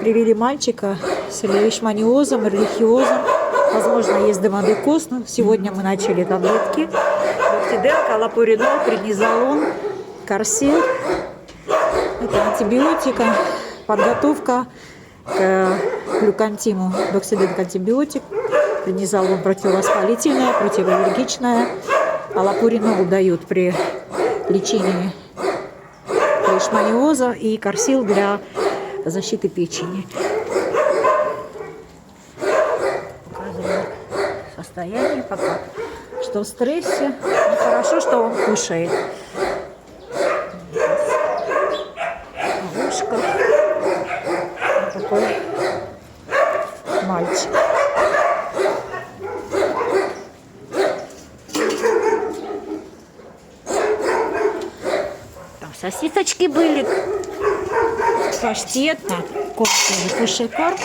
привели мальчика с лишманиозом, эрлихиозом. Возможно, есть демодекоз, но сегодня мы начали таблетки. Доктидек, аллопуринол, преднизолон, корсел. Это антибиотика, подготовка к глюкантиму. Доксидек антибиотик, преднизолон противовоспалительная, противоаллергичная. Аллопуринол дают при лечении лишманиоза и корсил для защиты печени. Показываю состояние пока, что в стрессе. Но хорошо, что он кушает. Ушко. Вот такой мальчик. Там сосисочки были. Паштет, кушай корм.